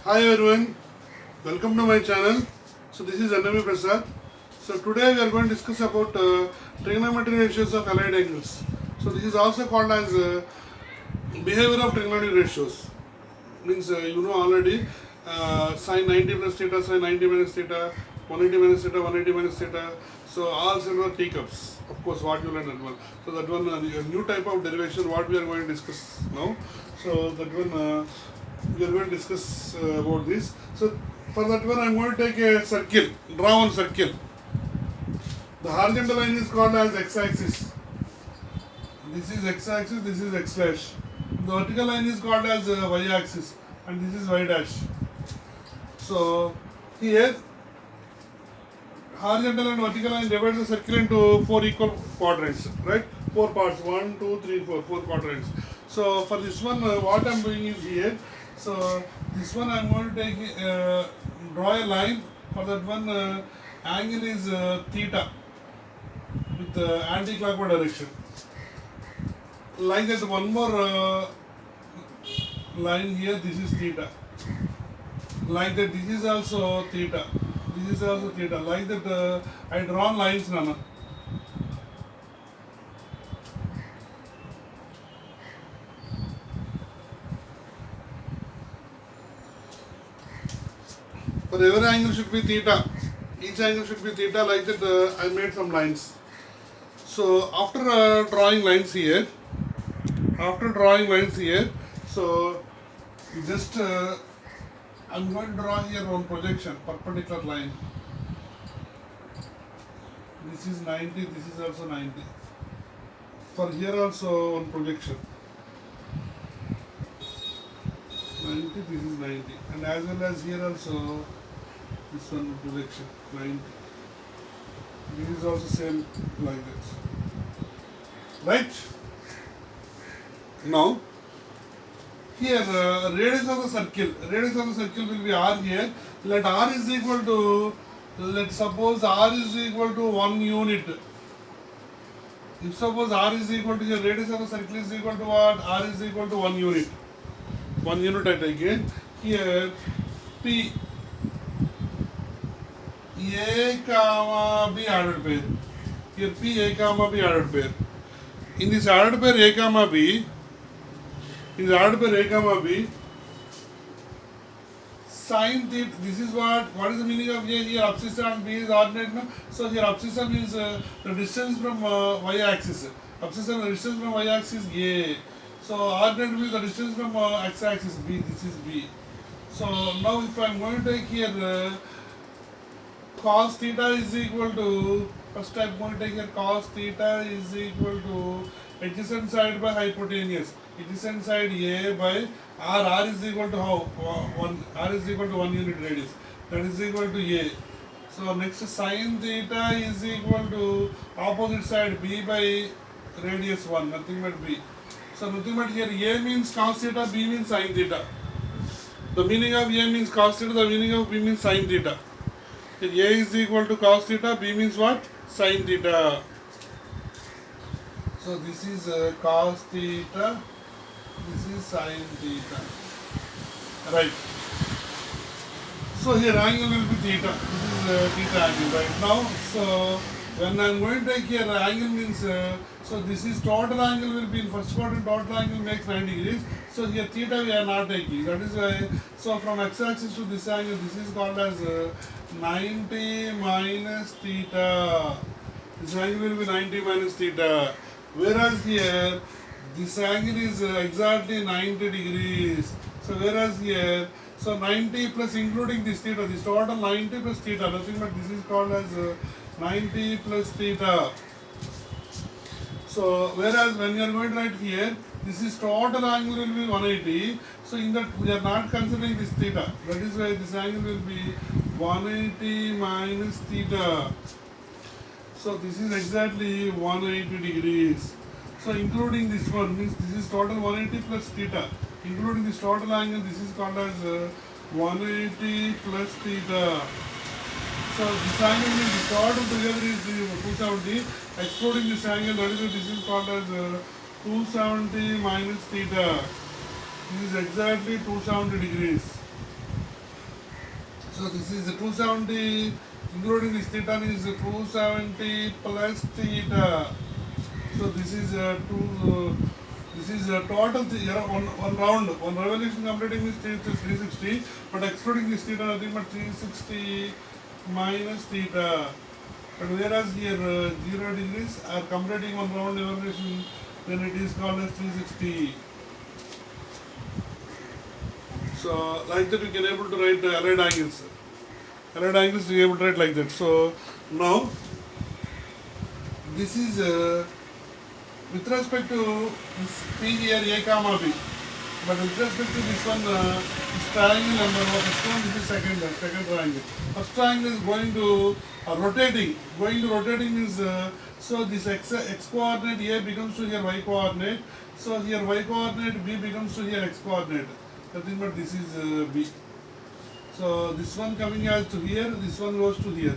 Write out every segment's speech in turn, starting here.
Hi everyone, welcome to my channel. So this is Annami Prasad. So today we are going to discuss about trigonometry ratios of allied angles. So this is also called as behavior of trigonometry ratios. Means you know already sine 90 plus theta, sine 90 minus theta, 180 minus theta, 180 minus theta. So all several teacups. Of course, what you learned that one. So that one a new type of derivation. What we are going to discuss now. So that one. We are going to discuss about this. So for that one I am going to take a circle, draw one circle. The horizontal line is called as x-axis. This is x-axis, this is x dash. The vertical line is called as y-axis and this is y dash. So here horizontal and vertical line divides the circle into four equal quadrants, right? Four parts, 1, 2, 3, 4, four quadrants. So for this one what I am doing is here. So this one I am going to take draw a line. For that one angle is theta with anti-clockwise direction. Like that one more line here. This is theta. Like that this is also theta. This is also theta. Like that I draw lines now. For every angle should be theta. Each angle should be theta. Like that I made some lines. So after drawing lines here, so just I'm going to draw here one projection, perpendicular line. This is 90, this is also 90. For here also one projection. 90, this is 90. And as well as here also this one projection, 90. This is also same like that. Right? Now, here radius of the circle will be r here. Let r is equal to, let's suppose r is equal to 1 unit. If suppose r is equal to, the radius of the circle is equal to what? R is equal to 1 unit. 1 unit I take it. Here P A comma B added pair. Here P A comma B added pair. In this added pair A comma B, sin theta, this is what is the meaning of A here? Abscissa and B is ordinate. No? So here abscissa means the distance from y-axis. Abscissa the distance from y-axis A. So ordinate means the distance from x-axis B. This is B. So now if I am going to take here cos theta is equal to, first I am going to take here cos theta is equal to adjacent side by hypotenuse. Adjacent side A by R is equal to how? R is equal to 1 unit radius. That is equal to A. So next sin theta is equal to opposite side B by radius 1, nothing but B. So nothing but here A means cos theta, B means sin theta. The meaning of A means cos theta, the meaning of B means sin theta. Here A is equal to cos theta, B means what? Sin theta. So this is cos theta, this is sin theta. Right. So here angle will be theta. This is theta angle right now. So when I am going to take here angle means, so this is total angle will be in first quadrant, total angle makes 90 degrees. So here theta we are not taking. That is why, so from x-axis to this angle, this is called as 90 minus theta. This angle will be 90 minus theta. Whereas here, this angle is exactly 90 degrees. So whereas here, so 90 plus including this theta, this total 90 plus theta, nothing but this is called as 90 plus theta. So whereas when you are going to write here, this is total angle will be 180. So in that we are not considering this theta. That is why this angle will be 180 minus theta. So this is exactly 180 degrees. So including this one means this is total 180 plus theta. Including this total angle, this is called as 180 plus theta. So this angle means the total together is 270. Excluding this angle, that is why this is called as 270 minus theta. This is exactly 270 degrees. So this is 270, including this theta is 270 plus theta. So this is this is total one round, one revolution completing this 360, but excluding this theta nothing but 360 minus theta. But whereas here 0 degrees are completing one round evaluation, then it is called as 360. So like that we can able to write allied angles. Allied angles we are able to write like that. So now this is with respect to this P here A comma B. But with respect to this one, this triangle number first one, this is second triangle. First triangle is going to rotating. Going to rotating means so this x coordinate A becomes to here y coordinate. So here y coordinate B becomes to here x coordinate. Nothing but this is B. So this one coming as to here, this one goes to here.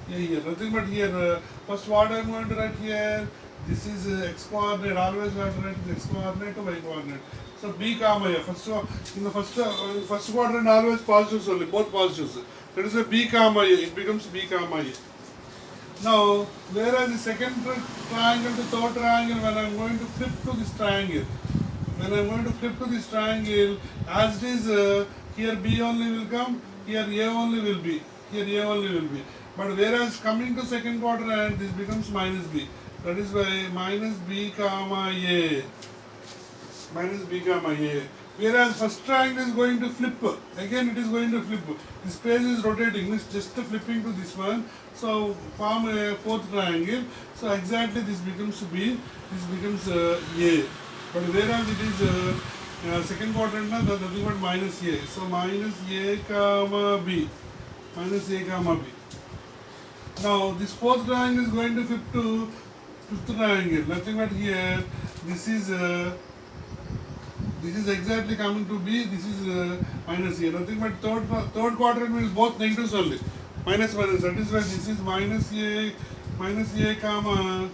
Here. Nothing but here. First what I am going to write here. This is x coordinate. Always we have to write x coordinate to y coordinate. So B comma A. First in the first quadrant always positives only, both positives. That is a B comma A. It becomes B comma A. Now, whereas the second triangle to third triangle, when I am going to flip to this triangle, as it is here B only will come, here A only will be, But whereas coming to second quadrant, this becomes minus B. That is why minus B comma A. Whereas first triangle is going to flip. Again it is going to flip. This page is rotating, means just flipping to this one. So form a fourth triangle. So exactly this becomes B, this becomes A. But whereas it is second quadrant, nothing but minus A. So minus A comma B. Now this fourth triangle is going to flip to fifth triangle. Nothing but here, this is exactly coming to B, this is minus A. Nothing but third quadrant means both negatives only. Minus. That is why this is minus A comma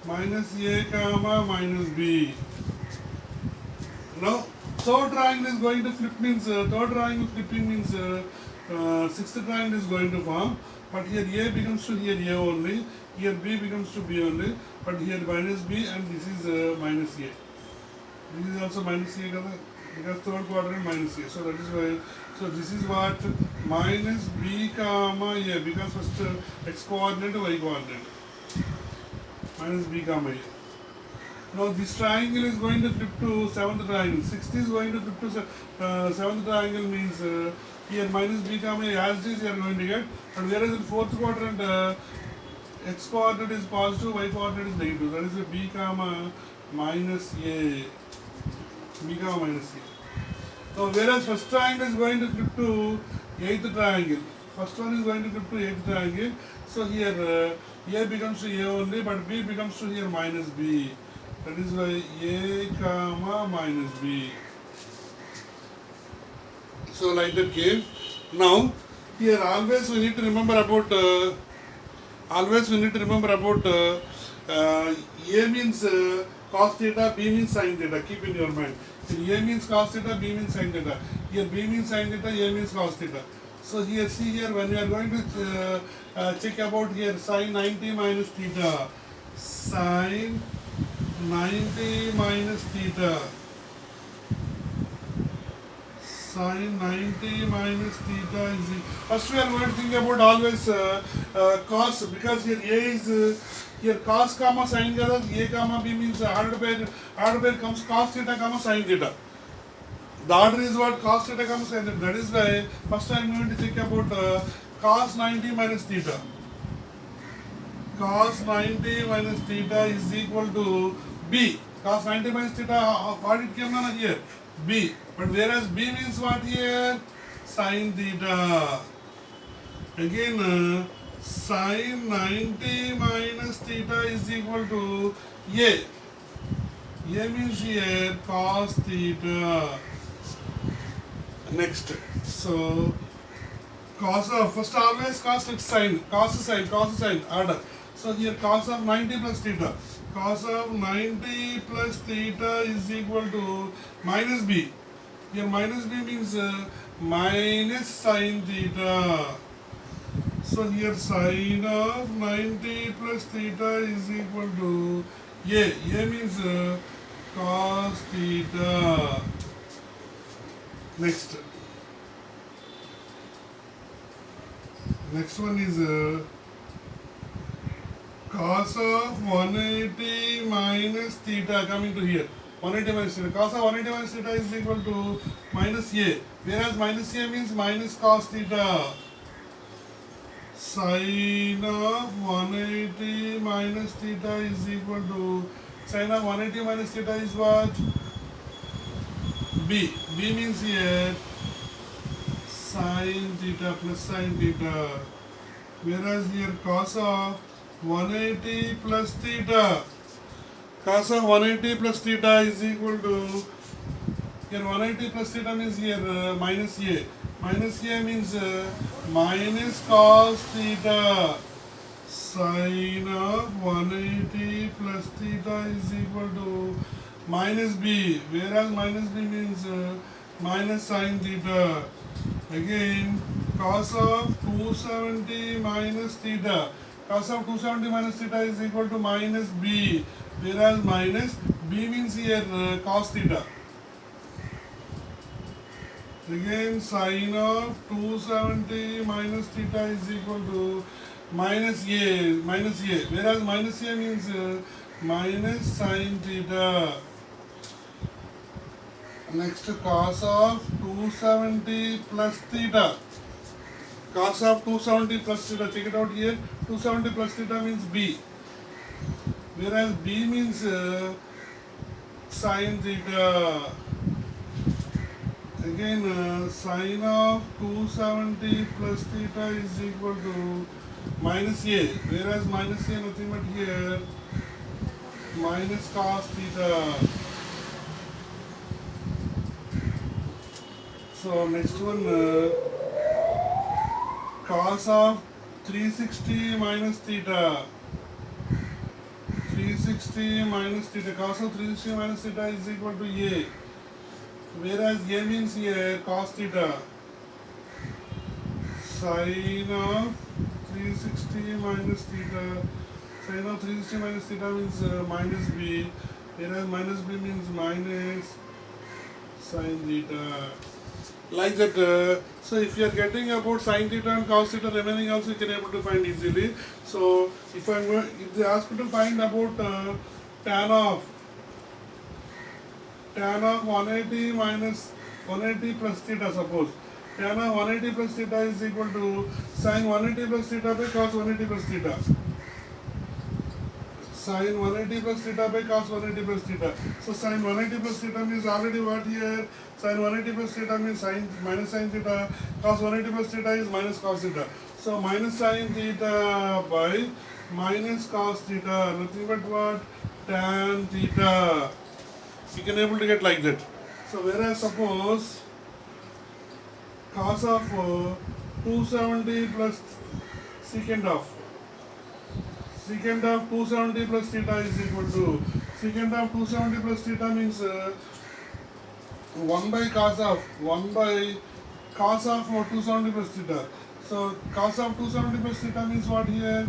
minus B. Now third triangle is going to flip means third triangle flipping means sixth triangle is going to form. But here A becomes to here A only. Here B becomes to B only. But here minus B and this is minus A. This is also minus A because third quadrant minus A. So that is why. So this is what minus B comma A because first x coordinate y coordinate. Minus B comma A. Now this triangle is going to flip to seventh triangle. Sixth is going to flip to seventh triangle means here minus B comma A as this you are going to get. But whereas in fourth quadrant x coordinate is positive, y coordinate is negative. That is a B comma minus A. Now whereas first triangle is going to flip to eighth triangle. First one is going to flip to eighth triangle. So here A becomes to A only, but B becomes to here minus B. That is why A comma minus B. So like that came. Now here always we need to remember about A means cos theta, B means sin theta. Keep in your mind. Here A means cos theta, B means sin theta. Here B means sin theta, A means cos theta. So here see here when we are going to check about here sin 90 minus theta. Sin 90 minus theta. Sin 90 minus theta is first we are going to think about always cos because here A is here cos comma sin kada A comma B means order pair comes cos theta comma sin theta. The order is what cos theta comma sin theta. That is why first I am going to check about cos 90 minus theta. Cos 90 minus theta is equal to B. Cos 90 minus theta, what it came on here? B. But whereas B means what here? Sin theta. Again, sin 90 minus theta is equal to A. A means here cos theta. Next. So, cos of, first always cos like sin, cos order. So here cos of 90 plus theta. Cos of 90 plus theta is equal to minus B. Here minus b means minus sine theta. So here sine of 90 plus theta is equal to a. A means cos theta. Next one is cos of 180 minus theta coming to here. 180 minus theta. Cos of 180 minus theta is equal to minus a. Whereas minus a means minus cos theta. Sine of 180 minus theta is equal to sine of 180 minus theta is what? B. B means here sine theta plus sine theta. Whereas here cos of 180 plus theta. Cos of 180 plus theta is equal to here 180 plus theta means here minus a. Minus a means minus cos theta. Sine of 180 plus theta is equal to minus b. Whereas minus b means minus sine theta. Again cos of 270 minus theta. Cos of 270 minus theta is equal to minus b. Whereas minus b means here cos theta. Again sine of 270 minus theta is equal to minus a. Whereas minus a means minus sine theta. Next cos of 270 plus theta. Cos of 270 plus theta, check it out here. 270 plus theta means b. Whereas b means sine theta. Again sine of 270 plus theta is equal to minus a. Whereas minus a nothing but here minus cos theta. So next one cos of 360 minus theta. 360 minus theta. Cos of 360 minus theta is equal to a. Whereas a means here cos theta. Sine of 360 minus theta. Sine of 360 minus theta means minus b. Whereas minus b means minus sine theta. Like that. So if you are getting about sine theta and cos theta, remaining also you can able to find easily. So if they ask you to find about tan of 180 minus 180 plus theta, suppose tan of 180 plus theta is equal to sine 180 plus theta by cos 180 plus theta. Sine 180 plus theta by cos 180 plus theta. So sine 180 plus theta means already what here? Sine 180 plus theta means sine minus sine theta. Cos 180 plus theta is minus cos theta. So minus sine theta by minus cos theta. Nothing but what? Tan theta. You can able to get like that. So whereas suppose cos of 270 plus secant of 270 plus theta is equal to secant of 270 plus theta means 1 by cos of 270 plus theta. So cos of 270 plus theta means what here?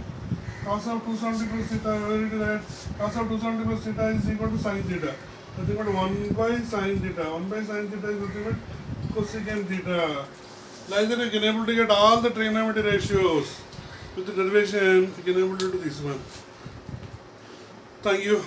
Cos of 270 plus theta, where it is at? Cos of 270 plus theta is equal to sin theta. Nothing but 1 by sin theta. 1 by sin theta is nothing but cosecant theta. Like that you can able to get all the trigonometry ratios. With the derivation, you can able to do this one. Thank you.